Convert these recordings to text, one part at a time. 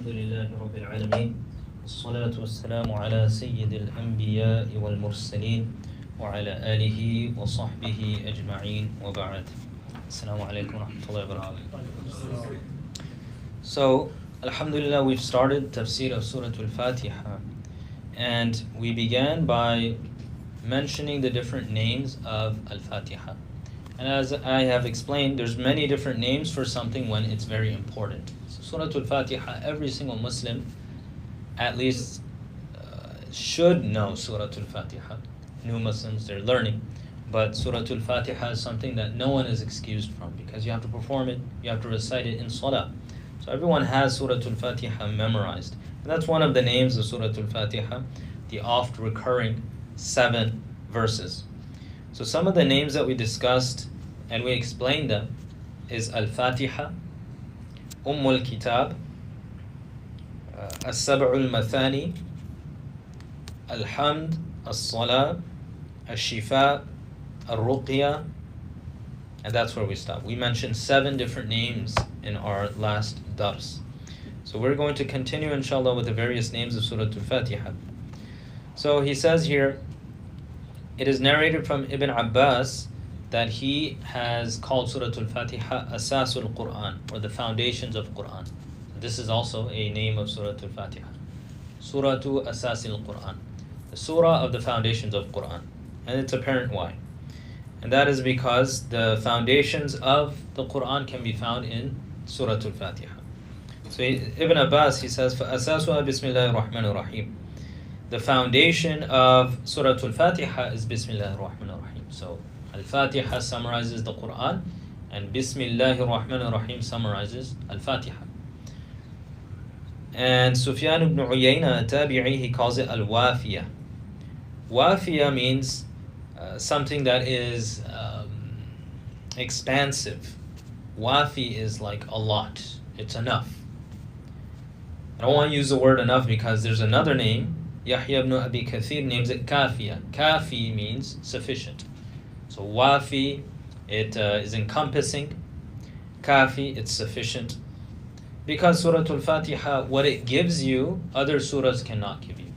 الحمد لله رب العالمين والصلاة والسلام على سيد الأنبياء والمرسلين وعلى آله وصحبه أجمعين وبعد. Assalamu alaikum wa rahmatullahi wa barakatuh. So, alhamdulillah, we've started Tafsir of Surah Al-Fatiha, and we began by mentioning the different names of Al-Fatiha. And as I have explained, there's many different names for something when it's very important. So Surah Al-Fatiha, every single Muslim at least should know Surah Al-Fatiha. New Muslims, they're learning. But Surah Al-Fatiha is something that no one is excused from, because you have to perform it, you have to recite it in Salah. So everyone has Surah Al-Fatiha memorized. And that's one of the names of Surah Al-Fatiha, the oft recurring 7 verses. So some of the names that we discussed and we explained them is Al-Fatiha, Al-Kitab, As-Sab'ul Mathani, Al-Hamd, As-Salah, Al-Shifa, Al-Ruqya, and that's where we stop. We mentioned 7 different names in our last dars. So we're going to continue, inshallah, with the various names of Surah Al-Fatiha. So he says here, it is narrated from Ibn Abbas that he has called Surah Al-Fatiha Asasul Quran, or the foundations of Quran. This is also a name of Surah Al-Fatiha. Suratu Asasil Quran, the surah of the foundations of Quran. And it's apparent why. And that is because the foundations of the Quran can be found in Surah Al-Fatiha. So Ibn Abbas, he says, فَأَسَاسُهَا بِسْمِ اللَّهِ الرَّحْمَنِ الرَّحِيمِ. The foundation of Surah Al-Fatiha is Bismillah ar-Rahman ar-Rahim. So Al-Fatiha summarizes the Quran, and Bismillah ar-Rahman ar-Rahim summarizes Al-Fatiha. And Sufyan ibn Uyayna, Tabi'i, he calls it Al-Wafiya. Wafiya means something that is expansive. Wafi is like a lot. It's enough. I don't want to use the word enough because there's another name. Yahya ibn Abi Kathir names it Kafiya. Kafi means sufficient. So Wafi, it is encompassing. Kafi, it's sufficient. Because Surah Al-Fatiha, what it gives you, other surahs cannot give you.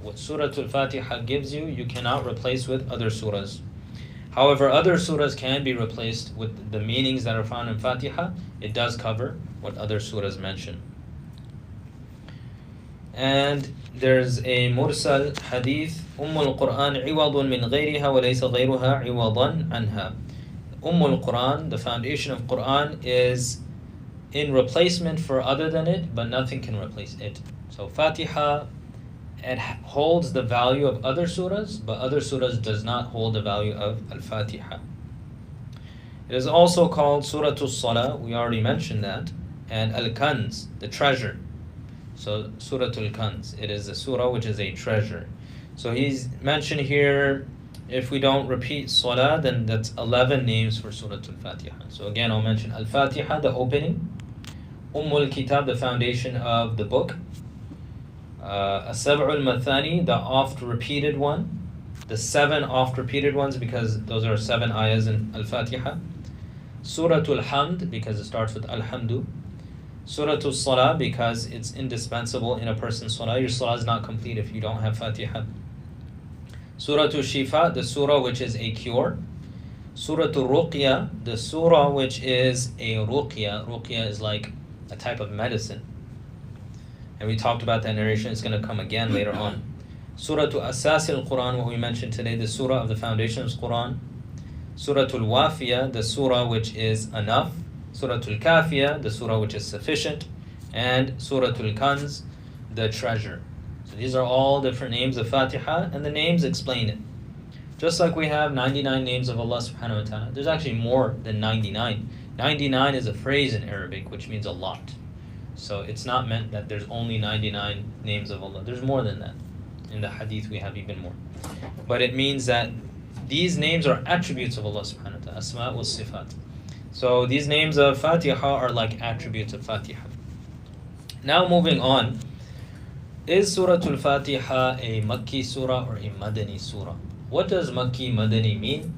What Surah Al-Fatiha gives you, you cannot replace with other surahs. However, other surahs can be replaced with the meanings that are found in Fatiha. It does cover what other surahs mention. And there's a mursal hadith, al-Quran iwadun min ghayriha wa laysa ghayruha iwadan anha. Al-Quran, the foundation of Quran, is in replacement for other than it, but nothing can replace it. So Fatiha, it holds the value of other surahs, but other surahs does not hold the value of Al-Fatiha. It is also called Suratul Salah, we already mentioned that, and Al-Kanz, the treasure. So Suratul Kanz, it is a surah which is a treasure. So he's mentioned here, if we don't repeat Salah, then that's 11 names for Suratul Fatiha. So again, I'll mention Al-Fatiha, the opening, Kitab, the foundation of the book, As-Sab'ul Mathani, the oft-repeated one, the 7 oft-repeated ones, because those are 7 ayahs in Al-Fatiha, Suratul Hamd, because it starts with Alhamdu, Suratul Salah, because it's indispensable in a person's Salah. Your Salah is not complete if you don't have Fatiha. Suratul Shifa, the surah which is a cure. Suratul Ruqya, the surah which is a ruqya. Ruqya is like a type of medicine. And we talked about that narration. It's going to come again later on. Suratul Asasil Quran, what we mentioned today, the surah of the foundation of Quran. Suratul Wafiya, the surah which is enough. Suratul Kafiya, the surah which is sufficient. And Suratul Kanz, the treasure. So these are all different names of Fatiha, and the names explain it. Just like we have 99 names of Allah subhanahu wa ta'ala, there's actually more than 99. 99 is a phrase in Arabic, which means a lot. So it's not meant that there's only 99 names of Allah. There's more than that. In the hadith we have even more. But it means that these names are attributes of Allah subhanahu wa ta'ala, asma wa sifat. So these names of Fatiha are like attributes of Fatiha. Now moving on, is Surah Al-Fatiha a Makki surah or a Madani surah? What does Makki Madani mean?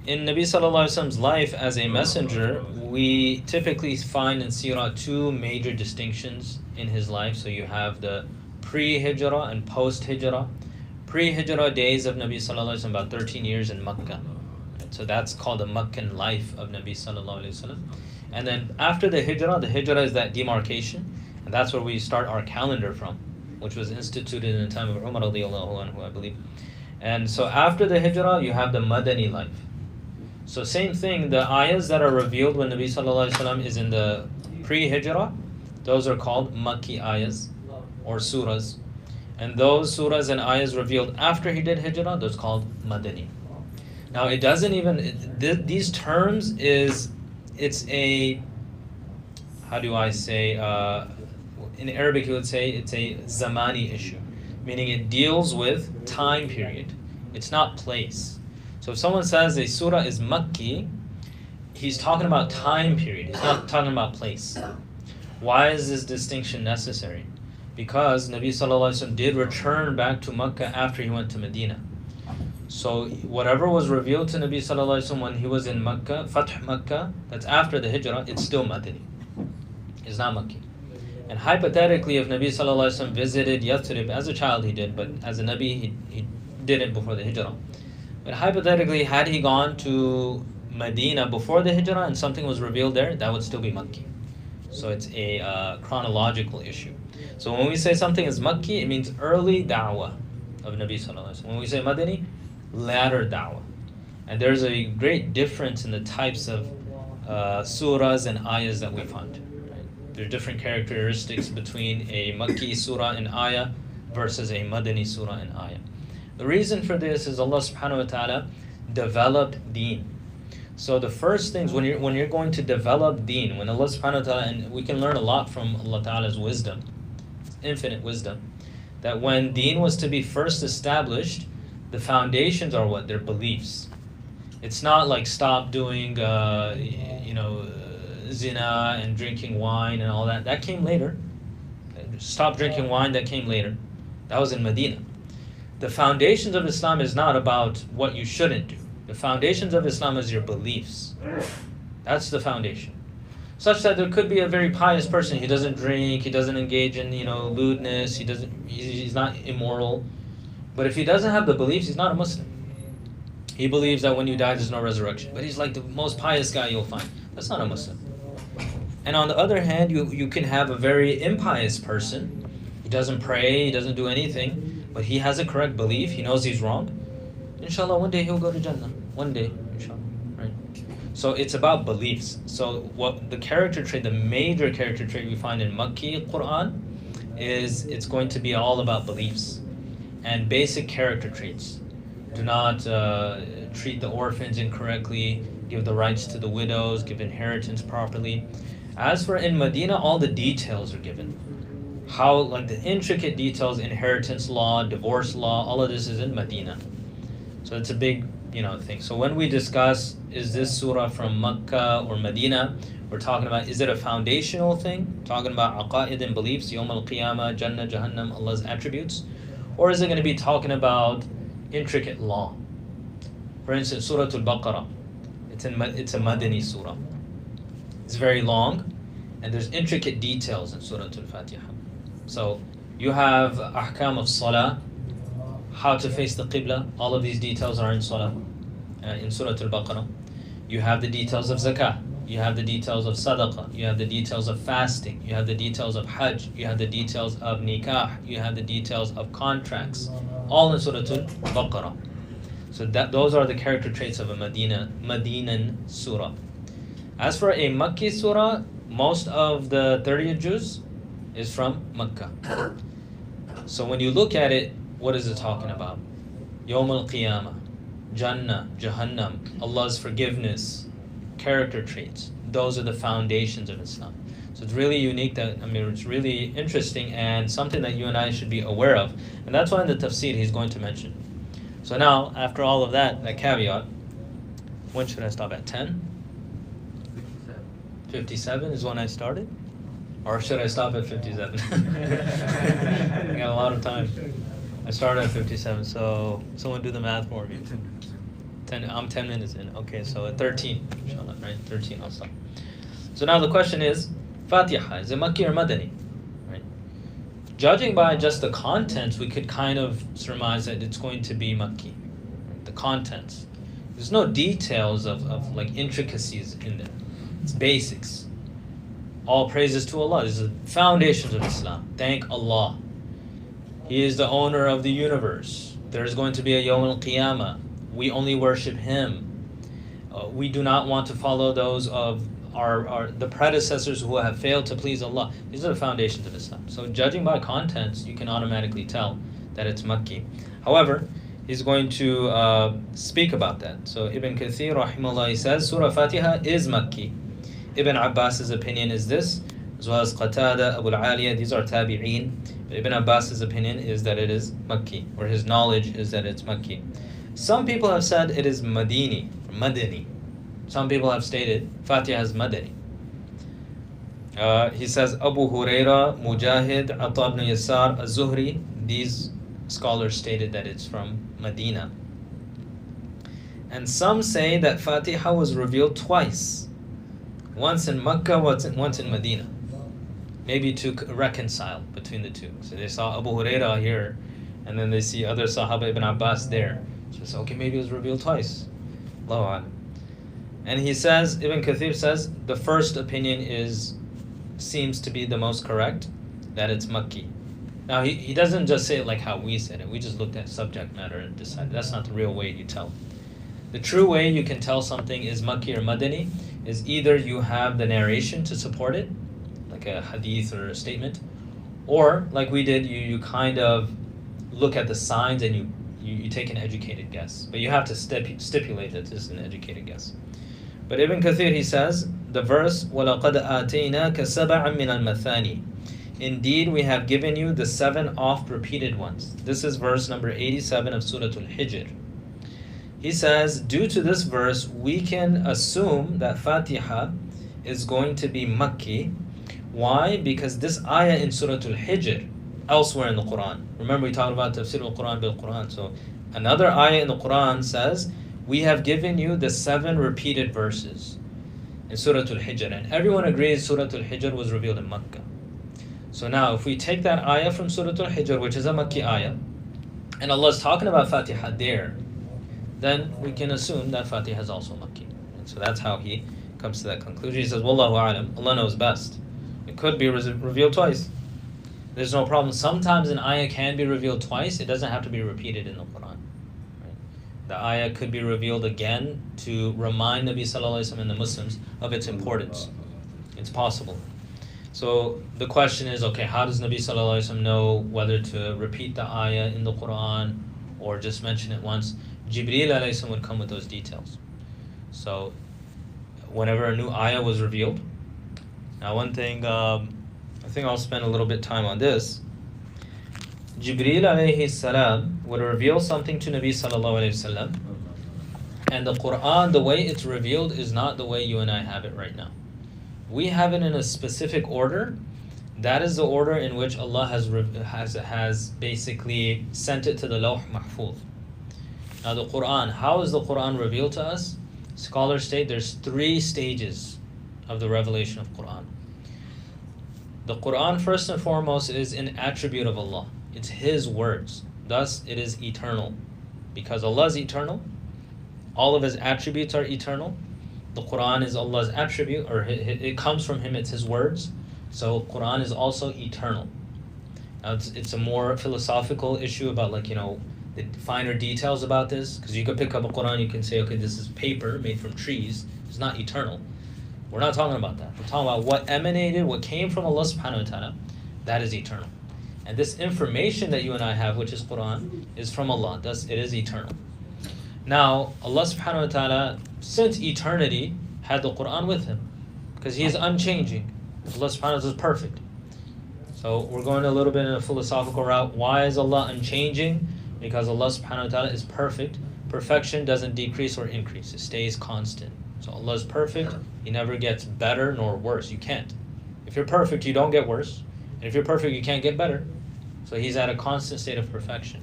In Nabi Sallallahu Alaihi Wasallam's life as a messenger, we typically find in Sirah two major distinctions in his life. So you have the pre-Hijrah and post-Hijrah. Pre-Hijrah days of Nabi Sallallahu Alaihi Wasallam, about 13 years in Makkah. So that's called the Meccan life of Nabi Sallallahu Alaihi Wasallam. And then after the Hijrah is that demarcation, and that's where we start our calendar from, which was instituted in the time of Umar radiallahu anhu, I believe. And so after the Hijrah, you have the Madani life. So same thing, the ayahs that are revealed when Nabi Sallallahu Alaihi Wasallam is in the pre-Hijrah, those are called Makki ayahs or surahs. And those surahs and ayahs revealed after he did Hijrah, those called Madani. Now it doesn't even, these terms it's a, how do I say, in Arabic you would say it's a zamani issue, meaning it deals with time period. It's not place. So if someone says a surah is Makki, he's talking about time period. He's not talking about place. Why is this distinction necessary? Because Nabi Sallallahu Alaihi Wasallam did return back to Makkah after he went to Medina. So whatever was revealed to Nabi Sallallahu Alaihi Wasallam when he was in Makkah, Fath Makkah, that's after the Hijrah, it's still Madani. It's not Makki. And hypothetically, if Nabi Sallallahu Alaihi Wasallam visited Yathrib, as a child he did, but as a Nabi he didn't before the Hijrah. But hypothetically, had he gone to Medina before the Hijrah and something was revealed there, that would still be Makki. So it's a chronological issue. So when we say something is Makki, it means early da'wah of Nabi Sallallahu Alaihi Wasallam. When we say Madani, latter da'wah. And there's a great difference in the types of surahs and ayahs that we find. Right? There are different characteristics between a Makki surah and ayah versus a Madani surah and ayah. The reason for this is Allah subhanahu wa ta'ala developed deen. So the first things, when you're going to develop deen, when Allah subhanahu wa ta'ala, and we can learn a lot from Allah ta'ala's wisdom, infinite wisdom, that when deen was to be first established, the foundations are what? They're beliefs. It's not like stop doing, zina and drinking wine and all that. That came later. Stop drinking wine, that came later. That was in Medina. The foundations of Islam is not about what you shouldn't do. The foundations of Islam is your beliefs. That's the foundation. Such that there could be a very pious person. He doesn't drink, he doesn't engage in, lewdness, he's not immoral. But if he doesn't have the beliefs, he's not a Muslim. He believes that when you die, there's no resurrection. But he's like the most pious guy you'll find. That's not a Muslim. And on the other hand, you can have a very impious person. He doesn't pray, he doesn't do anything, but he has a correct belief, he knows he's wrong. Inshallah, one day he'll go to Jannah. One day, inshallah. Right? So it's about beliefs. So what the character trait, the major character trait we find in Makki Quran is it's going to be all about beliefs and basic character traits. Do not treat the orphans incorrectly, give the rights to the widows, give inheritance properly. As for in Medina, all the details are given. How, like the intricate details, inheritance law, divorce law, all of this is in Medina. So it's a big, thing. So when we discuss, is this surah from Makkah or Medina, we're talking about, is it a foundational thing? Talking about aqa'id and beliefs, Yawm al-Qiyamah, Jannah, Jahannam, Allah's attributes? Or is it going to be talking about intricate law? For instance, Surah Al-Baqarah. It's a Madani surah. It's very long, and there's intricate details in Surah Al-Fatiha. So you have ahkam of salah, how to face the qibla. All of these details are in salah, in Surah Al-Baqarah. You have the details of zakah. You have the details of sadaqah. You have the details of fasting. You have the details of hajj. You have the details of nikah. You have the details of contracts. All in Surah Al-Baqarah. So those are the character traits of a Madinan surah. As for a Makki surah, most of the 30 juz is from Makkah. So when you look at it, what is it talking about? Yawm al-Qiyamah, Jannah, Jahannam, Allah's forgiveness, character traits. Those are the foundations of Islam. So it's really unique it's really interesting and something that you and I should be aware of. And that's why in the Tafsir he's going to mention. So now, after all of that caveat, when should I stop at 10? 57 is when I started? Or should I stop at 57? I got a lot of time. I started at 57, so someone do the math for me. 10. I'm 10 minutes in. Okay, so at 13, inshallah, right? 13, I'll stop. So now the question is, Fatiha, is it Makki or Madani? Right? Judging by just the contents, we could kind of surmise that it's going to be Makki. Right? The contents. There's no details of like intricacies in there. It's basics. All praises to Allah. These are the foundations of Islam. Thank Allah. He is the owner of the universe. There's going to be a Yawm al-Qiyamah. We only worship Him. We do not want to follow those of the predecessors who have failed to please Allah. These are the foundations of Islam. So judging by contents, you can automatically tell that it's Makki. However, he's going to speak about that. So Ibn Kathir, rahimahullah, he says, Surah Fatiha is Makki. Ibn Abbas's opinion is this, as well as Qatada, Abu al-Aliyah, these are tabi'een. But Ibn Abbas's opinion is that it is Makki, or his knowledge is that it's Makki. Some people have said it is Madini, Madani. Some people have stated Fatiha is Madani. He says Abu Huraira, Mujahid, Atta ibn Yasar, Az-Zuhri, these scholars stated that it's from Medina. And some say that Fatiha was revealed twice. Once in Makkah, once in Medina. Maybe to reconcile between the two. So they saw Abu Huraira here, and then they see other Sahaba Ibn Abbas there. So they say, okay, maybe it was revealed twice. Allahu A'lam. And he says, Ibn Kathir says, the first opinion seems to be the most correct, that it's Makki. Now, he doesn't just say it like how we said it. We just looked at subject matter and decided. That's not the real way you tell. The true way you can tell something is Makki or Madani is either you have the narration to support it, like a hadith or a statement, or like we did, you kind of look at the signs and you take an educated guess. But you have to stipulate that this is an educated guess. But Ibn Kathir, he says, the verse, وَلَقَدْ آتَيْنَاكَ سَبَعًا مِنَ الْمَثَانِي. Indeed, we have given you the 7 oft-repeated ones. This is verse number 87 of Surah Al-Hijr. He says, due to this verse, we can assume that Fatiha is going to be Makki. Why? Because this ayah in Surah Al-Hijr, elsewhere in the Quran. Remember, we talked about Tafsir al-Quran bil-Quran. So another ayah in the Quran says, we have given you the 7 repeated verses in Surah Al-Hijr. And everyone agrees Surah Al-Hijr was revealed in Makkah. So now, if we take that ayah from Surah Al-Hijr, which is a Makki ayah, and Allah is talking about Fatiha there, then we can assume that Fatiha is also Makki. And so that's how he comes to that conclusion. He says, Wallahu a'lam, Allah knows best. It could be revealed twice. There's no problem. Sometimes an ayah can be revealed twice. It doesn't have to be repeated in the Quran. Right? The ayah could be revealed again to remind Nabi Sallallahu Alaihi Wasallam and the Muslims of its importance. It's possible. So the question is, okay, how does Nabi Sallallahu Alaihi Wasallam know whether to repeat the ayah in the Quran or just mention it once? Jibreel Alayhi Salam would come with those details. So whenever a new ayah was revealed, now one thing, I think I'll spend a little bit time on this. Jibreel alayhi salam would reveal something to Nabi sallallahu alayhi wasallam, and the Quran, the way it's revealed, is not the way you and I have it right now. We have it in a specific order. That is the order in which Allah has basically sent it to the Lawh Mahfuz. Now the Quran, how is the Quran revealed to us? Scholars state there's 3 stages of the revelation of Quran. The Quran, first and foremost, is an attribute of Allah. It's His words. Thus, it is eternal. Because Allah is eternal, all of His attributes are eternal. The Quran is Allah's attribute, or it comes from Him, it's His words. So Quran is also eternal. Now, it's a more philosophical issue about the finer details about this. Because you could pick up a Quran, you can say, okay, this is paper made from trees. It's not eternal. We're not talking about that. We're talking about what emanated, what came from Allah subhanahu wa ta'ala. That is eternal. And this information that you and I have, which is Quran, is from Allah. Thus, it is eternal. Now, Allah subhanahu wa ta'ala, since eternity, had the Quran with him. Because he is unchanging. Allah subhanahu wa ta'ala is perfect. So we're going a little bit in a philosophical route. Why is Allah unchanging? Because Allah subhanahu wa ta'ala is perfect. Perfection doesn't decrease or increase. It stays constant. So Allah is perfect. He never gets better nor worse. You can't. If you're perfect, you don't get worse. And if you're perfect, you can't get better. So he's at a constant state of perfection.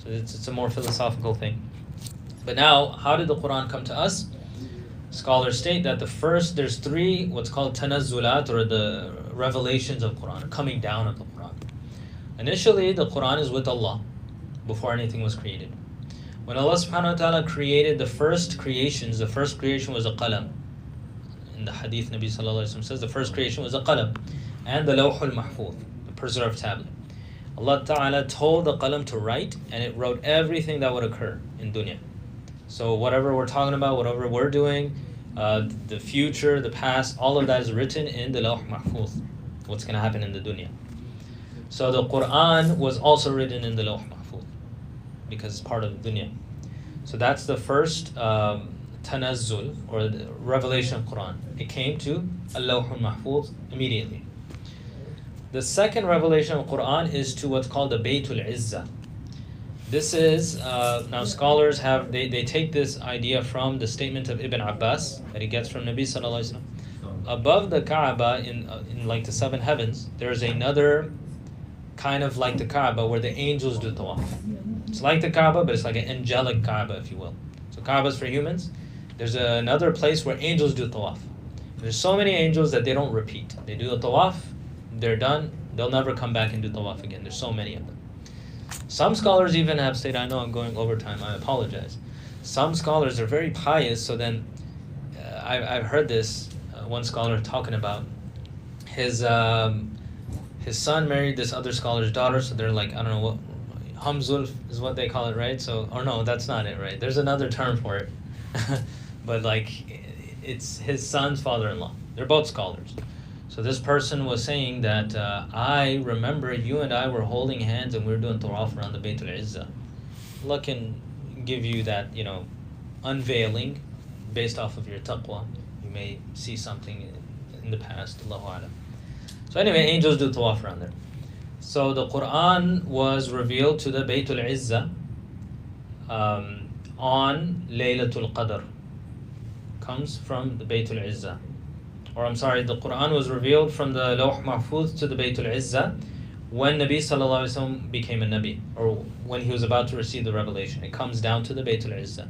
So it's a more philosophical thing. But now, how did the Quran come to us? Scholars state that there's three what's called tanazzulat, or the revelations of Quran, coming down of the Quran. Initially, the Quran is with Allah before anything was created. When Allah subhanahu wa ta'ala created the first creations, the first creation was a qalam. In the hadith, Nabi sallallahu alayhi wa sallam says the first creation was a qalam and the lawhul mahfuz, the preserved tablet. Allah ta'ala told the qalam to write, and it wrote everything that would occur in dunya. So whatever we're talking about, whatever we're doing, the future, the past, all of that is written in the lawh mahfuz, what's going to happen in the dunya. So the Quran was also written in the lawh mahfuz because it's part of the dunya. So that's the first tanazzul, or the revelation of Quran. It came to al-lawh mahfuz immediately. The second revelation of Quran is to what's called the Baytul Izzah. This is, now scholars have, they take this idea from the statement of Ibn Abbas that he gets from Nabi sallallahu alaihi wasallam. Above the Kaaba, in like the seven heavens, there's another kind of like the Kaaba where the angels do tawaf. It's like the Kaaba, but it's like an angelic Kaaba, if you will. So Kaaba is for humans. There's another place where angels do tawaf. There's so many angels that they don't repeat. They do the tawaf, they're done, they'll never come back and do tawaf again. There's so many of them. Some scholars even have stated, I know I'm going over time, I apologize. Some scholars are very pious, so then I've heard this, one scholar talking about his son married this other scholar's daughter, so they're like, I don't know what, Hamzul is what they call it, right? So, or no, that's not it, right? There's another term for it. But like, it's his son's father-in-law. They're both scholars. So this person was saying that I remember you and I were holding hands and we were doing tawaf around the Baytul Izzah. Allah can give you that, unveiling based off of your taqwa. You may see something in the past, Allahu A'lam. So anyway, angels do tawaf around there. So the Quran was revealed to the Baytul Izzah on Laylatul Qadr. Comes from the Baytul Izzah. Or I'm sorry, the Quran was revealed from the Lawh Mahfuz to the Baytul Izzah when Nabi sallallahu alaihi wasallam became a Nabi, or when he was about to receive the revelation. It comes down to the Baytul Izzah.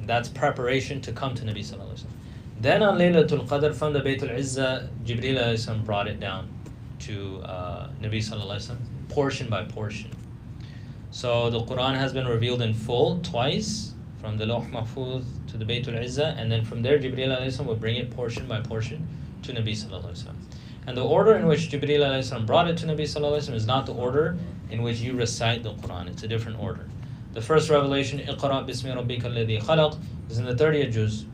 That's preparation to come to Nabi sallallahu alaihi wasallam. Then on Laylatul Qadr from the Baytul Izzah, Jibreel alayhi salam brought it down to Nabi sallallahu alaihi wasallam, portion by portion. So the Quran has been revealed in full twice, from the Lawh Mahfuz to the Baytul Izzah, and then from there Jibreel alayhi salam would bring it portion by portion to Nabi sallallahu alaihi wasallam. And the order in which Jibreel alayhi salam brought it to Nabi sallallahu alaihi wasallam is not the order in which you recite the Quran. It's a different order. The first revelation, Iqra bismi rabbika alladhi khalaq, is in the 30th juz,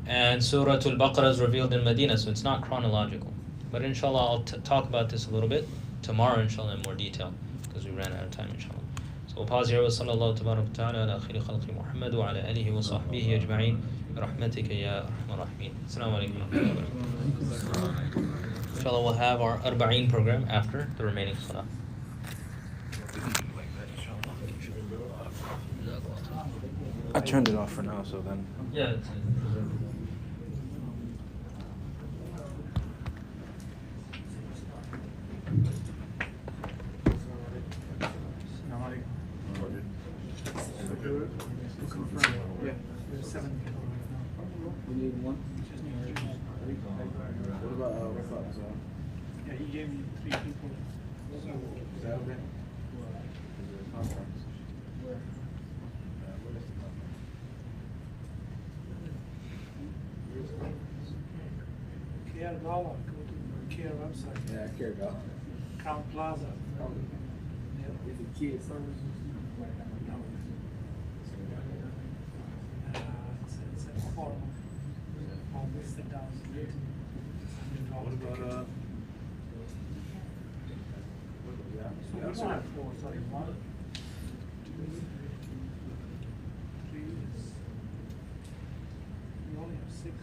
and Surah Al-Baqarah is revealed in Medina, so it's not chronological. But inshallah, I'll talk about this a little bit tomorrow, inshallah, in more detail, because we ran out of time, inshallah. So we'll pause here. Wa sallallahu tabarak ta'ala ala khayri khalqi Muhammad wa ala alihi wa sahbihi ajma'in. Rahmatika ya arhamar rahimin. Assalamu alaikum. Inshallah, we'll have our Arba'in program after the remaining salah. I turned it off for now, so then. Yeah, that's it. Yeah, there's 7 people right now. We need one. What about what's up? Yeah, he gave me 3 people. Is that okay? Care Dollar, go to Care website. Yeah, Care Dollar. Crown Plaza. Is it kids services? It's affordable. I'll list it down. What about we don't have four, sorry, one, two, three, we only have six.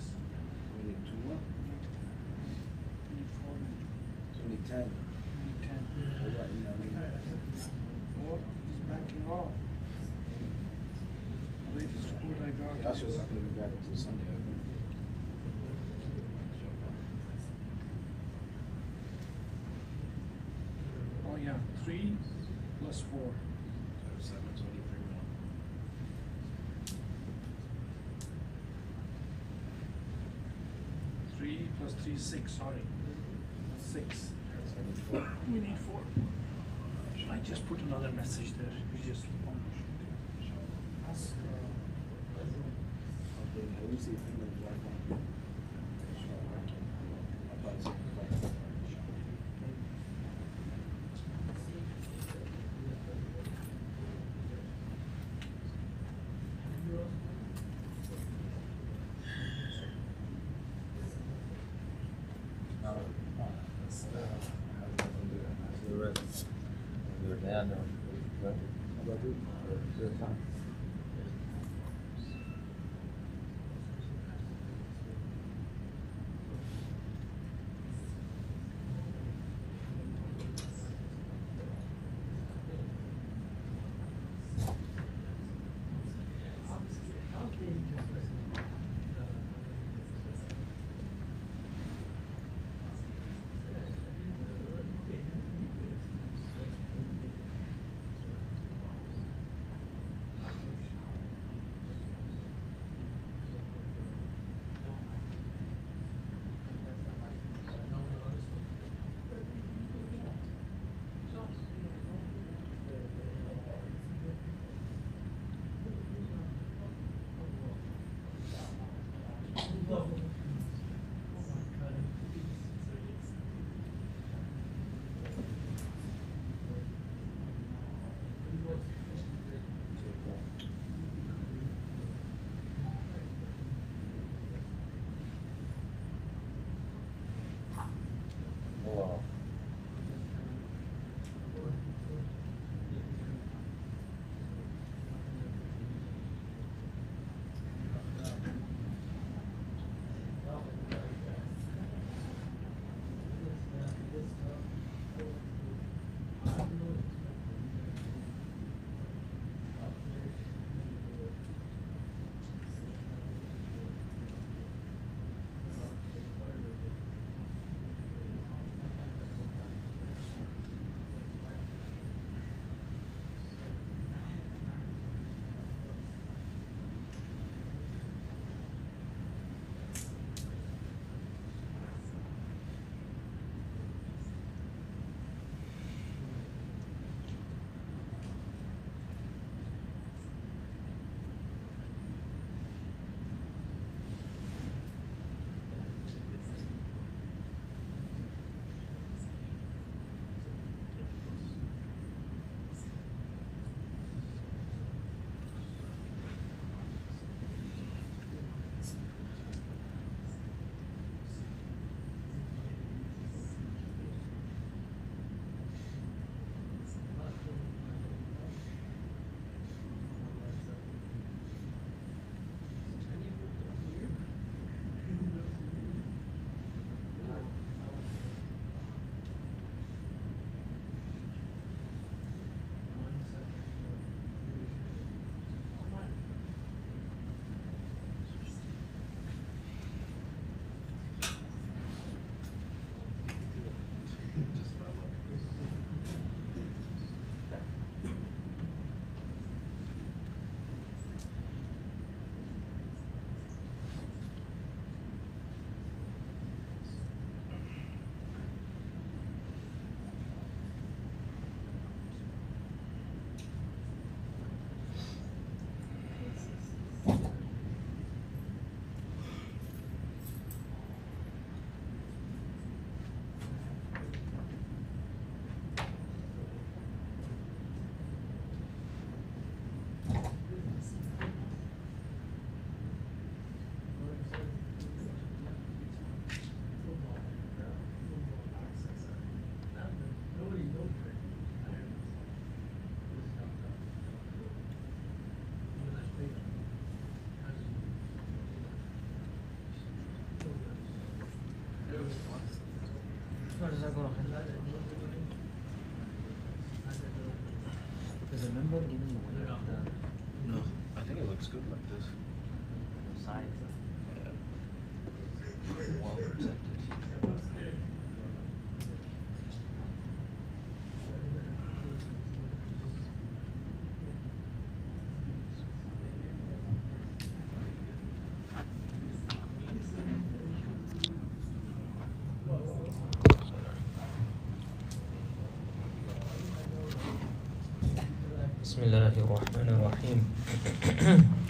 We need two more. We need four, So we need 10. we need 10. What, you know, we Four is backing off. Latest report I got. That's just not gonna be back until Sunday, I think. Oh yeah, 3 plus 4. 723 now. 3 plus 3 is 6, sorry. 6. 74. We need 4. I just put another message there. We just ask. Okay, now we see if anyone's right now. I'll probably say right. Does the member even the way of the No, I think it looks good like this. sides? Yeah. Well protected. بسم الله الرحمن الرحيم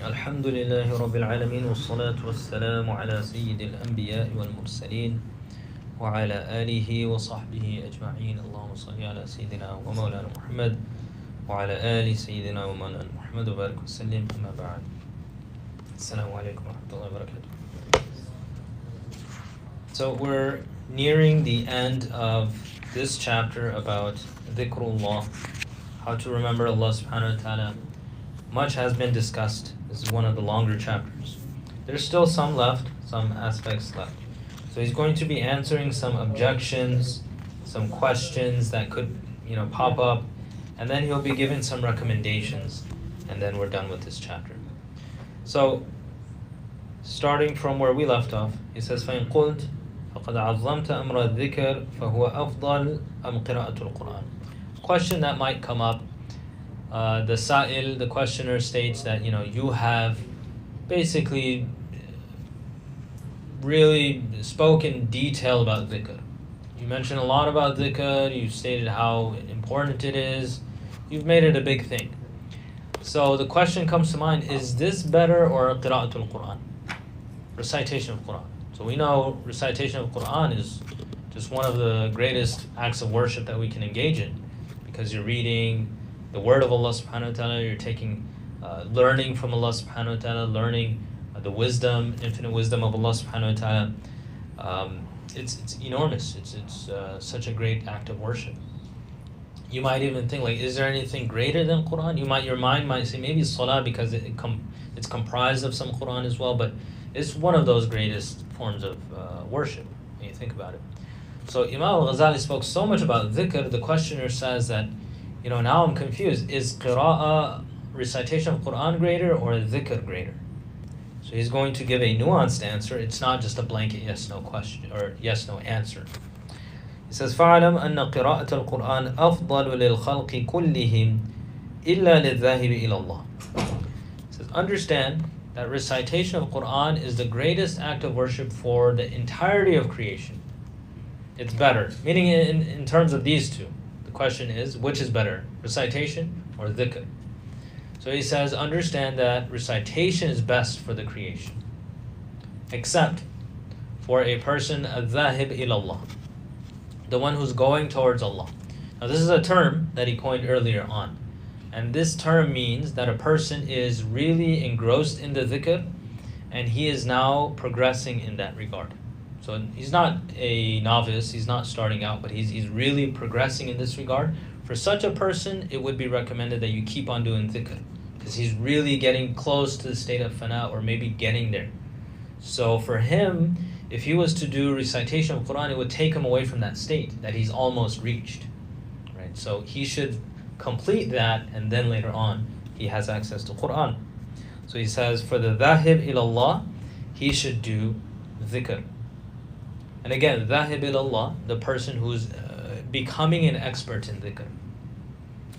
الحمد لله رب العالمين والصلاة والسلام على سيد الأنبياء والمرسلين وعلى آله وصحبه أجمعين اللهم صل على سيدنا ومولانا محمد وعلى آل سيدنا ومولانا محمد وبارك وسلم أما بعد السلام عليكم ورحمة الله وبركاته. So we're nearing the end of this chapter about dhikrullah, how to remember Allah subhanahu wa ta'ala. Much has been discussed. This is one of the longer chapters. There's still some left, some aspects left. So he's going to be answering some objections, some questions that could, pop up, and then he'll be giving some recommendations, and then we're done with this chapter. So, starting from where we left off, he says, فَإِن قُلْتَ فَقَدْ عَظَّمْتَ أَمْرَ الذِّكْرِ فَهُوَ أَفْضَلُ أَمْ قِرَاءَةُ الْقُرْآنِ. Question that might come up. The sa'il, the questioner, states that you have basically really spoke in detail about dhikr. You mentioned a lot about dhikr. You stated how important it is. You've made it a big thing. So the question comes to mind: is this better or qira'atul Quran, recitation of Quran? So we know recitation of Quran is just one of the greatest acts of worship that we can engage in, because you're reading the word of Allah subhanahu wa ta'ala, you're taking, learning from Allah subhanahu wa ta'ala, learning the wisdom, infinite wisdom of Allah subhanahu wa ta'ala. It's enormous. It's such a great act of worship. You might even think, is there anything greater than Quran? Your mind might say maybe Salah, because it's comprised of some Quran as well, but it's one of those greatest forms of worship when you think about it. So Imam al-Ghazali spoke so much about dhikr. The questioner says that, now I'm confused. Is qira'ah, recitation of Quran, greater or dhikr greater? So he's going to give a nuanced answer. It's not just a blanket yes/no question or yes/no answer. He says, فَعْلَمْ أَنَّ قِرَاءَةَ الْقُرْآنِ أَفْضَلُ لِلْخَلْقِ كُلِّهِمْ إِلَّا لِلذَّاهِبِ إِلَى اللَّهِ. He says, understand that recitation of Quran is the greatest act of worship for the entirety of creation. It's better. Meaning in terms of these two. The question is, which is better, recitation or dhikr? So he says, understand that recitation is best for the creation, except for a person, al-dhahib ilallah, the one who's going towards Allah. Now this is a term that he coined earlier on. And this term means that a person is really engrossed in the dhikr, and he is now progressing in that regard. So he's not a novice, he's not starting out, but he's really progressing in this regard. For such a person, it would be recommended that you keep on doing dhikr, because he's really getting close to the state of fana, or maybe getting there. So for him, if he was to do recitation of Quran, it would take him away from that state that he's almost reached. Right? So he should complete that, and then later on, he has access to Quran. So he says, for the dhahib ilallah, he should do dhikr. And again, dhahib ilallah, the person who's becoming an expert in dhikr.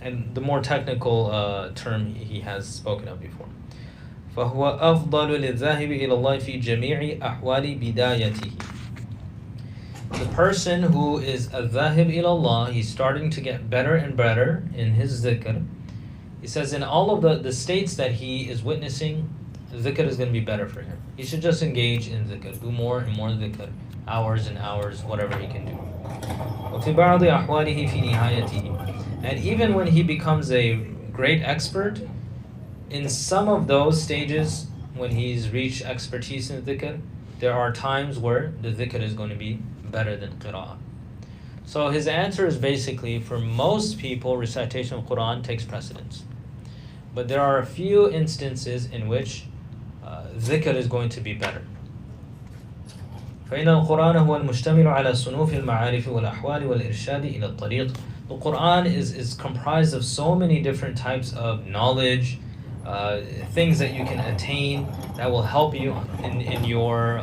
And the more technical term he has spoken of before. فَهُوَ أَفْضَلُ لِلذَّاهِبِ إِلَى اللَّهِ فِي جَمِيعِ أَحْوَالِ بِدَايَتِهِ. The person who is al-dhahib ilallah, he's starting to get better and better in his dhikr. He says in all of the states that he is witnessing, dhikr is going to be better for him. He should just engage in dhikr, do more and more dhikr, hours and hours, whatever he can do. وَفِي بَعْضِ أَحْوَالِهِ فِي نِهَايَتِهِ. And even when he becomes a great expert, in some of those stages, when he's reached expertise in dhikr, there are times where the dhikr is going to be better than qira'ah. So his answer is basically, for most people, recitation of Quran takes precedence. But there are a few instances in which dhikr is going to be better. فإن القرآن هو المشتمل على صنوف المعارف والأحوال والإرشاد إلى الطريق. The Quran is comprised of so many different types of knowledge, things that you can attain that will help you in your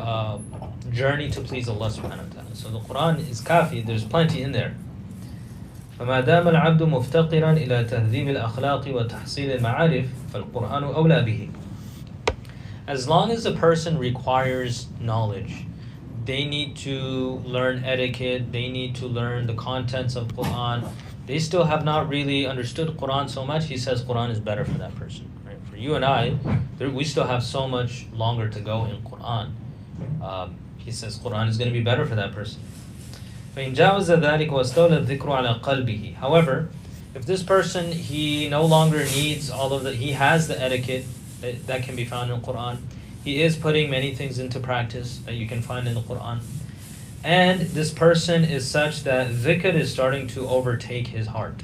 journey to please Allah subhanahu wa ta'ala. So the Quran is kafi, there's plenty in there. فما دام العبد مفتقرا إلى تهذيب الأخلاق وتحصيل المعارف فالقرآن أولى به. As long as a person requires knowledge, they need to learn etiquette, they need to learn the contents of Quran, they still have not really understood Quran so much, he says Quran is better for that person. Right? For you and I, we still have so much longer to go in Quran. He says Quran is going to be better for that person. فإن جاوز ذلك واستولى الذكر على قلبه. However, if this person, he no longer needs all of that, he has the etiquette that can be found in the Quran, he is putting many things into practice that you can find in the Quran, and this person is such that dhikr is starting to overtake his heart,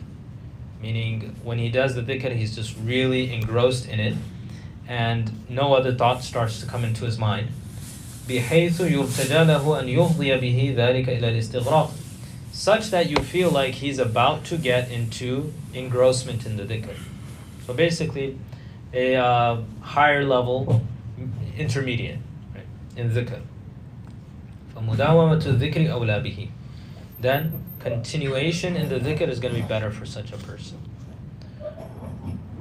meaning when he does the dhikr, he's just really engrossed in it and no other thought starts to come into his mind. بحيث يرتجى له أن يفضي به ذلك إلى الاستغراق, such that you feel like he's about to get into engrossment in the dhikr. So basically, a higher level, intermediate, right, in dhikr. فمداومة الذكر أولى به. Then continuation in the dhikr is going to be better for such a person.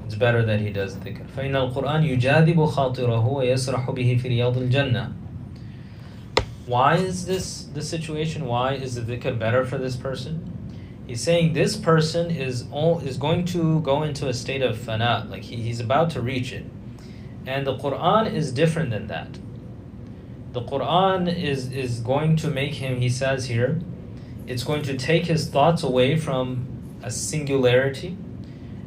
It's better that he does dhikr. فإن القرآن يجاذب خاطره ويسرح به في رياض الجنة. Why is this the situation? Why is the dhikr better for this person? He's saying this person is going to go into a state of fana, like he's about to reach it. And the Quran is different than that. The Quran is going to make him, he says here, it's going to take his thoughts away from a singularity,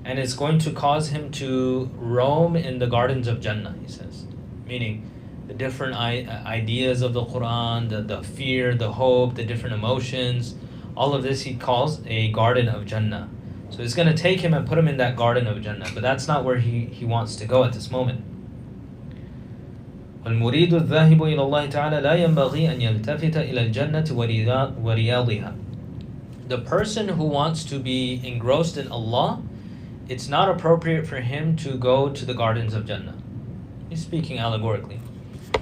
and it's going to cause him to roam in the gardens of Jannah, he says. Meaning, the different ideas of the Quran, the fear, the hope, the different emotions, all of this he calls a garden of Jannah. So it's going to take him and put him in that garden of Jannah, but that's not where he wants to go at this moment. والمريد الذاهب إلى الله تعالى لا ينبغي أن يلتفت إلى الجنة ورياضها. The person who wants to be engrossed in Allah, it's not appropriate for him to go to the gardens of Jannah. He's speaking allegorically.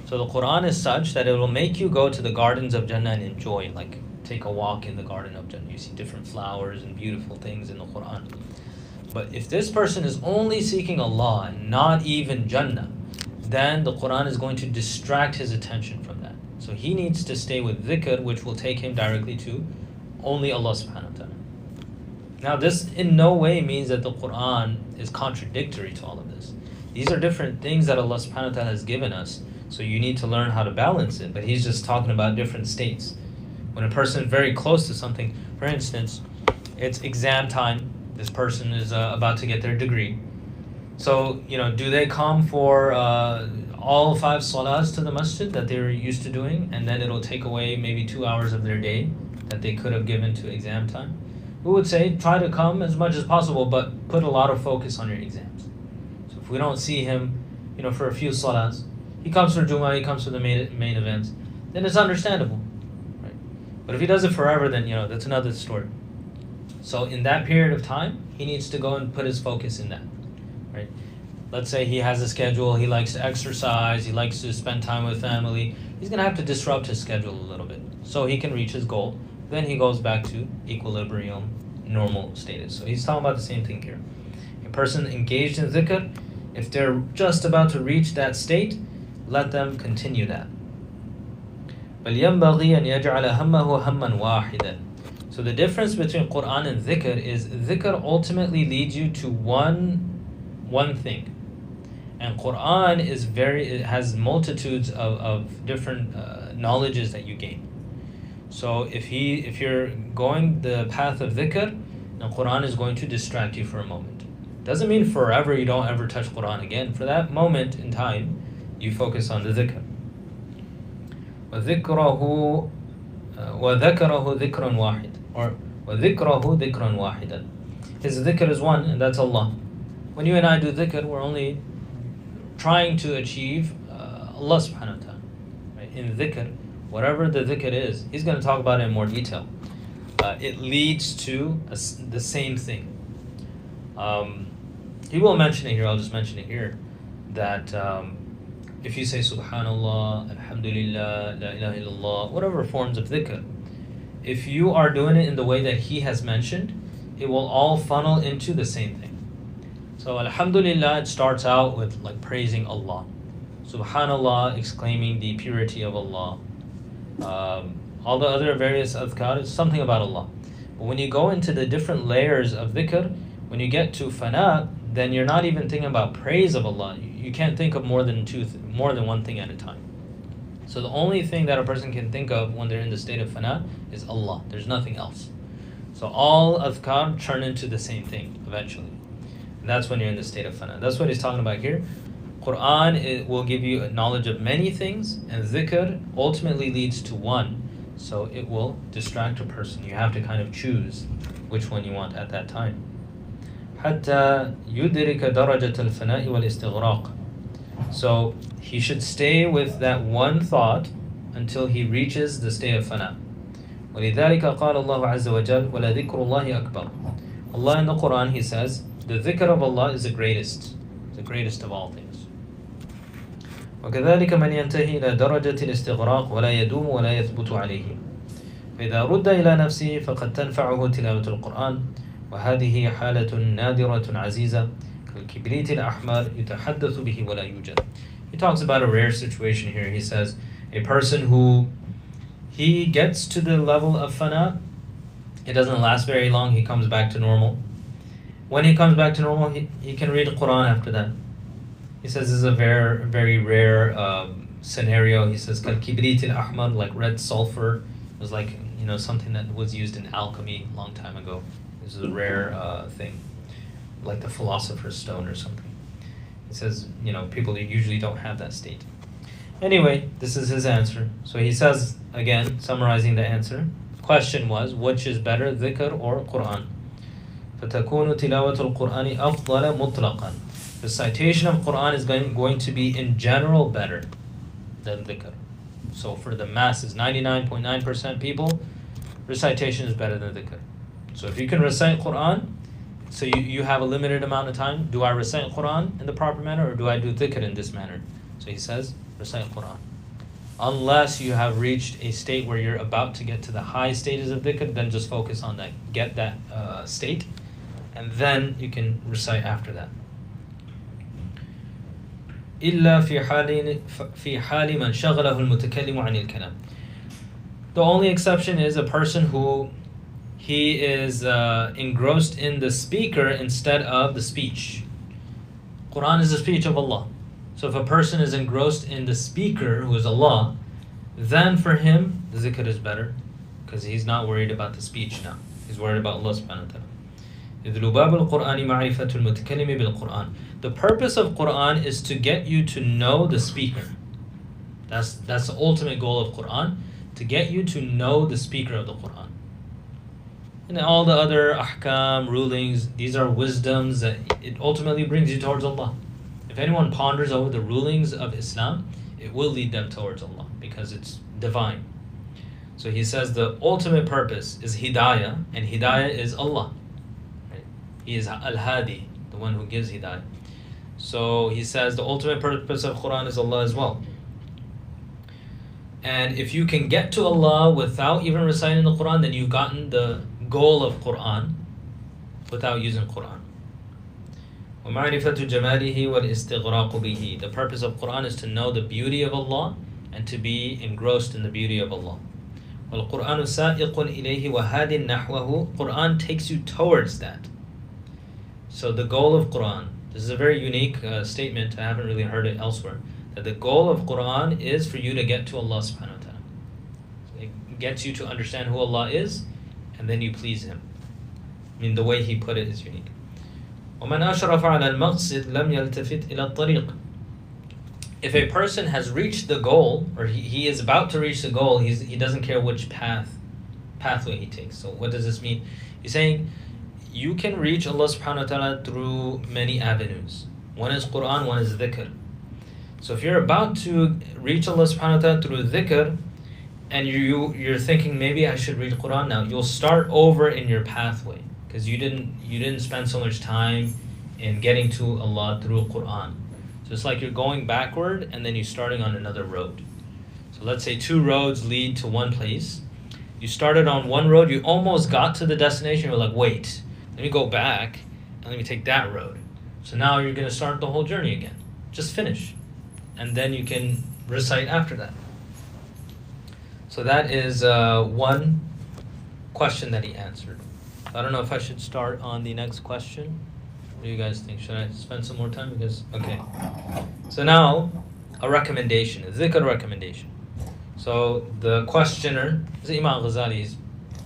So the Quran is such that it will make you go to the gardens of Jannah and enjoy, like take a walk in the garden of Jannah. You see different flowers and beautiful things in the Quran. But if this person is only seeking Allah and not even Jannah, then the Quran is going to distract his attention from that. So he needs to stay with dhikr, which will take him directly to only Allah subhanahu wa ta'ala. Now this in no way means that the Quran is contradictory to all of this. These are different things that Allah subhanahu wa ta'ala has given us. So you need to learn how to balance it. But he's just talking about different states. When a person is very close to something, for instance, it's exam time. This person is about to get their degree. So, do they come for all 5 salahs to the masjid that they're used to doing, and then it'll take away maybe 2 hours of their day that they could have given to exam time? We would say try to come as much as possible, but put a lot of focus on your exams. So if we don't see him, for a few salahs, he comes for Jummah, he comes for the main events, then it's understandable, right? But if he does it forever, then that's another story. So in that period of time, he needs to go and put his focus in that, right? Let's say he has a schedule, he likes to exercise, he likes to spend time with family. He's going to have to disrupt his schedule a little bit so he can reach his goal. Then he goes back to equilibrium, normal status. So he's talking about the same thing here. A person engaged in dhikr, if they're just about to reach that state, let them continue that. فَلْيَنْبَغِي أَنْ يَجْعَلَ هَمَّهُ هَمًّا وَاحِدًا. So the difference between Quran and dhikr is dhikr ultimately leads you to one thing. And Quran it has multitudes of different knowledges that you gain. So if you're going the path of dhikr, then Quran is going to distract you for a moment. Doesn't mean forever you don't ever touch Quran again. For that moment in time, you focus on the dhikr. وَذِكْرَهُ ذِكْرًا وَاحِدًا, or وَذِكْرَهُ ذِكْرًا وَاحِدًا. His dhikr is one, and that's Allah. When you and I do dhikr, we're only trying to achieve Allah subhanahu wa ta'ala. Right? In dhikr, whatever the dhikr is, he's going to talk about it in more detail. It leads to the same thing. He will mention it here, I'll just mention it here, that if you say Subhanallah, Alhamdulillah, La ilaha illallah, whatever forms of dhikr, if you are doing it in the way that he has mentioned, it will all funnel into the same thing. So Alhamdulillah, it starts out with like praising Allah. Subhanallah, exclaiming the purity of Allah. All the other various adhkar is something about Allah. But when you go into the different layers of dhikr, when you get to fana, then you're not even thinking about praise of Allah. You can't think of more than one thing at a time. So the only thing that a person can think of when they're in the state of fana is Allah. There's nothing else. So all adhkar turn into the same thing eventually. And that's when you're in the state of fana. That's what he's talking about here. Quran, it will give you a knowledge of many things, and dhikr ultimately leads to one. So it will distract a person. You have to kind of choose which one you want at that time. حتى يدرك درجة الفناء والاستغراق. So he should stay with that one thought until he reaches the state of fana. ولذلك قال الله عز وجل ولذكر الله أكبر. Allah in the Quran, he says, the dhikr of Allah is the greatest of all things. وكذلك من ينتهي إلى درجة الاستغراق ولا يدوم ولا يثبت عليه فإذا رد إلى نفسه فقد تنفعه تلاوة القرآن وهذه حالة نادرة عزيزة كالكبريت الأحمر يتحدث به ولا يوجد. He talks about a rare situation here. He says a person who he gets to the level of fana, it doesn't last very long, he comes back to normal. When he comes back to normal, he can read Quran after that. He says this is a very, very rare scenario. He says, "Kal-kibrit al-ahmar," like red sulfur. It was like, something that was used in alchemy a long time ago. This is a rare thing, like the philosopher's stone or something. He says, people usually don't have that state. Anyway, this is his answer. So he says, again, summarizing the answer. The question was, which is better, dhikr or Quran? فَتَكُونُ تِلَاوَةُ الْقُرْآنِ أَفْضَلَ مُطْلَقًا. The citation of Quran is going to be in general better than dhikr. So for the masses, 99.9% people, recitation is better than dhikr. So if you can recite Quran, so you have a limited amount of time. Do I recite Quran in the proper manner or do I do dhikr in this manner? So he says, recite Quran. Unless you have reached a state where you're about to get to the high stages of dhikr, then just focus on that, get that state, and then you can recite after that. إلا في حال من شغله المتكلم عن الكلام. The only exception is a person who he is engrossed in the speaker instead of the speech. Quran is the speech of Allah. So if a person is engrossed in the speaker, who is Allah, then for him the zikr is better because he's not worried about the speech now. He's worried about Allah subhanahu wa ta'ala. إذ لباب القرآن معرفة المتكلم بالقرآن. The purpose of Quran is to get you to know the speaker. That's the ultimate goal of Quran, to get you to know the speaker of the Quran. And all the other ahkam, rulings, these are wisdoms that it ultimately brings you towards Allah. If anyone ponders over the rulings of Islam, it will lead them towards Allah because it's divine. So he says the ultimate purpose is hidayah, and hidayah is Allah. Right? He is al-hadi, the one who gives hidayah. So he says the ultimate purpose of Quran is Allah as well. And if you can get to Allah without even reciting the Quran, then you've gotten the goal of Quran without using Quran. وَمَعْرِفَةُ جَمَالِهِ وَالْإِسْتِغْرَاقُ بِهِ. The purpose of Quran is to know the beauty of Allah and to be engrossed in the beauty of Allah. وَالْقُرْآنُ سَائِقٌ إِلَيْهِ وَهَادٍ نَحْوَهُ. Quran takes you towards that. So the goal of Quran, this is a very unique statement, I haven't really heard it elsewhere, that the goal of Quran is for you to get to Allah subhanahu wa ta'ala. So it gets you to understand who Allah is, and then you please Him. I mean, the way he put it is unique. وَمَنْ أَشْرَفَ عَلَى الْمَقْصِدِ لَمْ يَلْتَفِتْ إِلَى الطَّرِيقِ. If a person has reached the goal, or he is about to reach the goal, he doesn't care which pathway he takes. So what does this mean? He's saying you can reach Allah subhanahu wa ta'ala through many avenues. One is Quran, one is dhikr. So if you're about to reach Allah subhanahu wa ta'ala through dhikr, and you're thinking maybe I should read Quran now, you'll start over in your pathway because you didn't spend so much time in getting to Allah through Quran. So it's like you're going backward and then you're starting on another road. So let's say two roads lead to one place. You started on one road, you almost got to the destination, you're like, wait, let me go back and let me take that road. So now you're going to start the whole journey again. Just finish. And then you can recite after that. So that is one question that he answered. I don't know if I should start on the next question. What do you guys think? Should I spend some more time? Because, okay. So now, a recommendation, a dhikr recommendation. So the questioner, Imam Ghazali is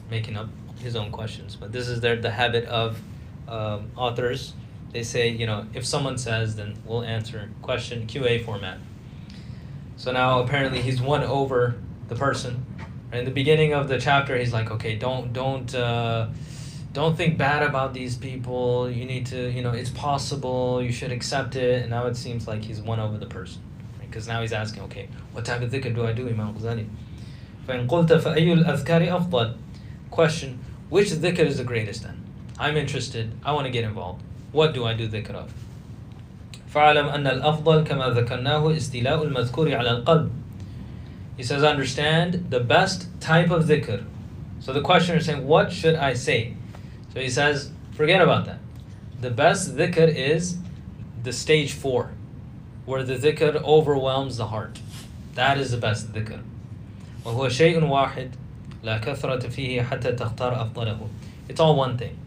making up his own questions, but this is the habit of authors. They say, if someone says, then we'll answer question QA format. So now apparently he's won over the person. In the beginning of the chapter, he's like, okay, don't think bad about these people. You need to, it's possible. You should accept it. And now it seems like he's won over the person, because now he's asking, okay, what type of dhikr do I do, Imam Ghazali? فَإِن قُلْتَ فَأَيُّ الْأَذْكَارِ أَفْضَلِ. Question: which dhikr is the greatest then? I'm interested. I want to get involved. What do I do dhikr of? فَعَلَمْ أَنَّ الْأَفْضَلِ كَمَا ذَكَرْنَاهُ إِسْتِلَاءُ الْمَذْكُورِ عَلَى الْقَلْبِ. He says, understand the best type of dhikr. So the questioner is saying, what should I say? So he says, forget about that. The best dhikr is the stage 4, where the dhikr overwhelms the heart. That is the best dhikr. وَهُوَ شَيْءٌ وَاحِدٌ لَا كَثْرَةَ فِيهِ حَتَّى تَخْتَارَ أَفْضَلَهُ. It's all one thing.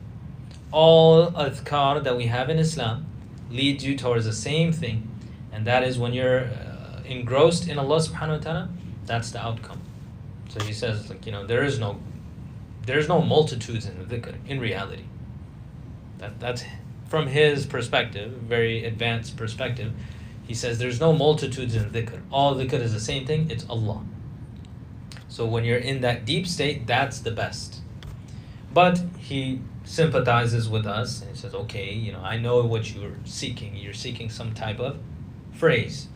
All adhkar that we have in Islam leads you towards the same thing, and that is when you're engrossed in Allah subhanahu wa ta'ala, that's the outcome. So he says, there is no multitudes in the dhikr in reality. That's from his perspective, very advanced perspective. He says there's no multitudes in dhikr. All dhikr is the same thing, it's Allah. So when you're in that deep state, that's the best. But he sympathizes with us and he says, okay, I know what you're seeking. You're seeking some type of phrase.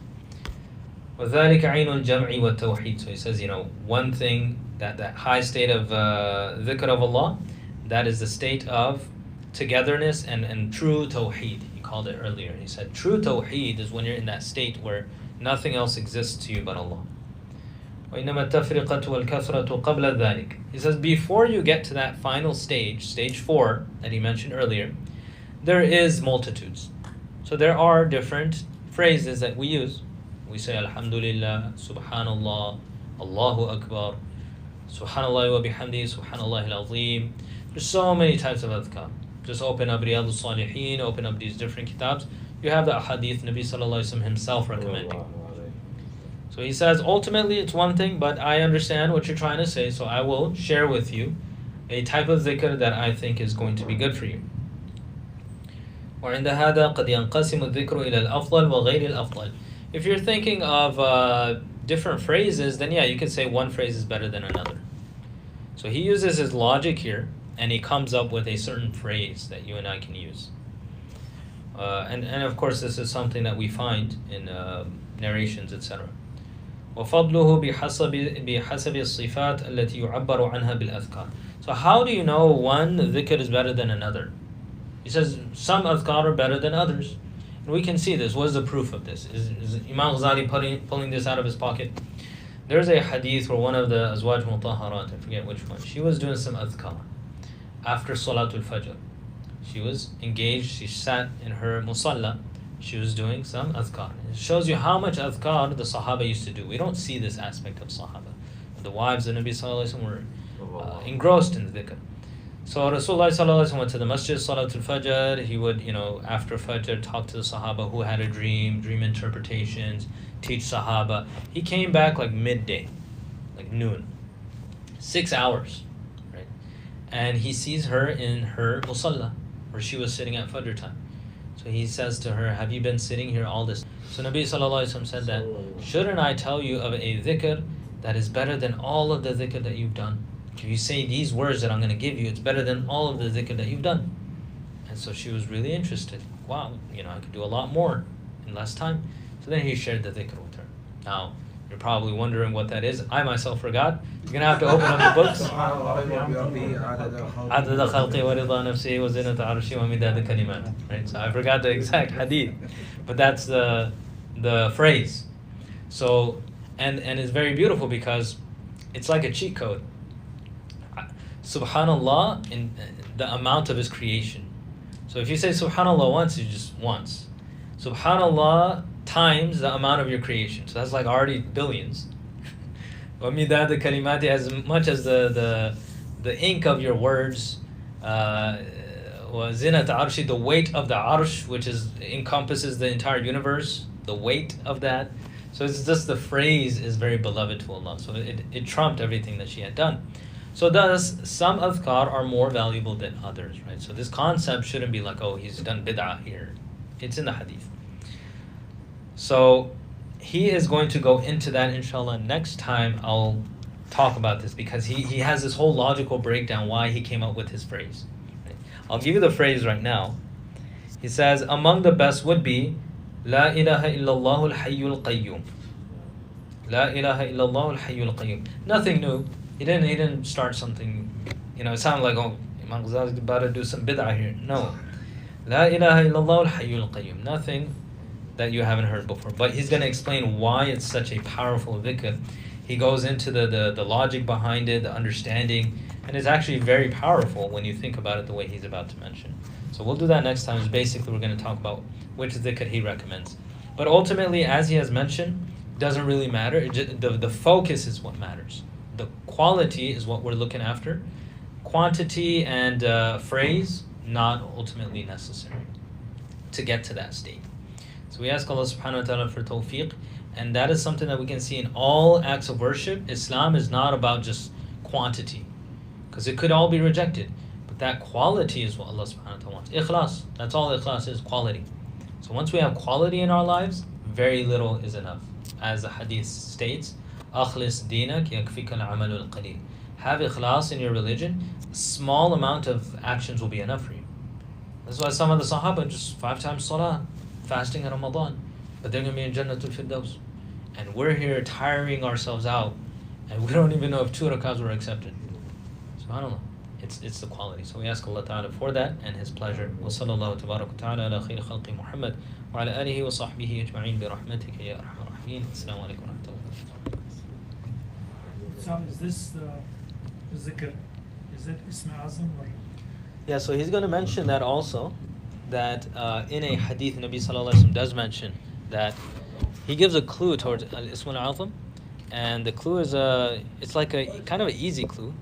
وَذَلِكَ عَيْنُ الْجَمْعِ وَالتَّوْحِيدِ. So he says, one thing, that high state of dhikr of Allah, that is the state of togetherness and true tawheed. He called it earlier. He said true tawheed is when you're in that state where nothing else exists to you but Allah. وَإِنَّمَا التَّفْرِقَةُ وَالْكَثْرَةُ قَبْلَ ذَلِكَ. He says before you get to that final stage, stage 4 that he mentioned earlier, there is multitudes. So there are different phrases that we use. We say Alhamdulillah, Subhanallah, Allahu Akbar, Subhanallah wa bihamdi, Subhanallah al-Azim. There's so many types of adhkar. Just open up Riyadh al-Salihin, open up these different kitabs. You have the hadith Nabi sallallahu alaihi wasallam himself recommending. So he says, ultimately it's one thing, but I understand what you're trying to say, so I will share with you a type of dhikr that I think is going to be good for you. وعند هذا قد ينقسم الذكر إلى الأفضل وغير الأفضل. If you're thinking of different phrases, then yeah, you could say one phrase is better than another. So he uses his logic here, and he comes up with a certain phrase that you and I can use. And of course, this is something that we find in narrations, etc. وَفَضْلُهُ بِحَسَبِ الصِّفَاتِ الَّتِي يُعَبَّرُ عَنْهَا بِالْأَذْكَارِ. So how do you know one dhikr is better than another? He says some adhkar are better than others. And we can see this. What is the proof of this? Is Imam Ghazali pulling this out of his pocket? There's a hadith where one of the Azwaj Mutahharat, I forget which one, she was doing some adhkar after Salatul Fajr. She was engaged, she sat in her musalla, she was doing some adhkar. It shows you how much adhkar the Sahaba used to do. We don't see this aspect of Sahaba. The wives of Nabi Sallallahu Alaihi Wasallam were engrossed in the dhikr. So Rasulullah Sallallahu Alaihi Wasallam went to the masjid, Salatul Fajr. He would, after Fajr, talk to the Sahaba who had a dream interpretations, teach Sahaba. He came back like midday, like noon, 6 hours, right? And he sees her in her musalla, where she was sitting at Fajr time. So he says to her, have you been sitting here all this? So Nabi Sallallahu Alaihi Wasallam said that, shouldn't I tell you of a dhikr that is better than all of the dhikr that you've done? If you say these words that I'm going to give you, it's better than all of the dhikr that you've done. And so she was really interested. Wow, I could do a lot more in less time. So then he shared the dhikr with her. Now, You're probably wondering what that is. I myself forgot. You're going to have to open up the books. عدد خلقي ورضا نفسي وزنة عرشي ومداد كلمات. Right? So I forgot the exact hadith, but that's the phrase. So and it's very beautiful because it's like a cheat code. Subhanallah in the amount of his creation. So if you say Subhanallah once, you just once. Subhanallah times the amount of your creation. So that's like already billions. وَمِدَادَ كَلِمَاتِ as much as the ink of your words. وَزِنَةَ عَرْشِ the weight of the arsh, which encompasses the entire universe. The weight of that. So it's just the phrase is very beloved to Allah. So it trumped everything that she had done. So thus, some adhkar are more valuable than others, right? So this concept shouldn't be like, oh, he's done bid'ah here. It's in the hadith. So he is going to go into that, inshallah. Next time I'll talk about this because he has this whole logical breakdown why he came up with his phrase. Right? I'll give you the phrase right now. He says, among the best would be, La ilaha illallah al-hayyul qayyum. La ilaha illallah al-hayyul qayyum. Nothing new. He didn't start something, it sounded like, oh, Imam Ghazali is about to do some bid'ah here. No. La ilaha illallah al-hayyul qayyum. Nothing that you haven't heard before. But he's going to explain why it's such a powerful dhikr. He goes into the logic behind it, the understanding, and it's actually very powerful when you think about it the way he's about to mention. So we'll do that next time. Basically, we're going to talk about which dhikr he recommends. But ultimately, as he has mentioned, it doesn't really matter. The focus is what matters. The quality is what we're looking after. Quantity and phrase, not ultimately necessary to get to that state. So we ask Allah subhanahu wa ta'ala for tawfiq, and that is something that we can see in all acts of worship. Islam is not about just quantity, because it could all be rejected. But that quality is what Allah subhanahu wa ta'ala wants. Ikhlas, that's all ikhlas is, quality. So once we have quality in our lives, very little is enough. As the hadith states, أخلص دينك يكفيك العمل القليل. Have ikhlas in your religion, a small amount of actions will be enough for you. That's why some of the Sahaba just 5 times salah, fasting in Ramadan, but they're going to be in Jannatul Firdaus. And we're here tiring ourselves out, and we don't even know if 2 rakahs were accepted. SubhanAllah. It's the quality. So we ask Allah Ta'ala for that and His pleasure. Wa sallallahu tabarak wa ta'ala ala khayri khalqi Muhammad wa ala alihi wa sahbihi ajma'in bi rahmatika ya arhamar rahimin. Assalamu alaikum wa rahmatullahi. So is this the zikr? Is it Ism Azam or? Yeah, so he's going to mention that also, that in a hadith, Nabi Sallallahu Alaihi Wasallam does mention that he gives a clue towards Al-Ism Al-Azam, and the clue is it's like a kind of an easy clue.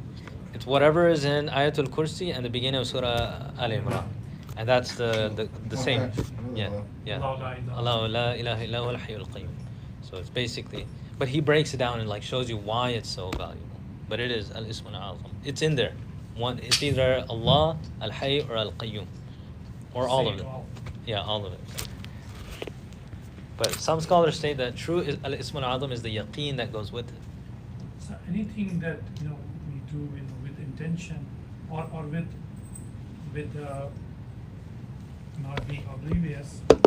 It's whatever is in Ayatul Kursi and the beginning of Surah Al-Imran, and that's the same. Yeah. Allah la ilaha illa huwa al-hayyul qayyum. So it's basically, but he breaks it down and like shows you why it's so valuable. But it is Al-Ism Al-Azam. It's in there. It's either Allah, Al-Hayy, or Al-Qayyum, or all of it. Yeah, all of it. But some scholars say that true Al-Ism Al-Azam is the yaqeen that goes with it. So anything that we do with intention or with not being oblivious,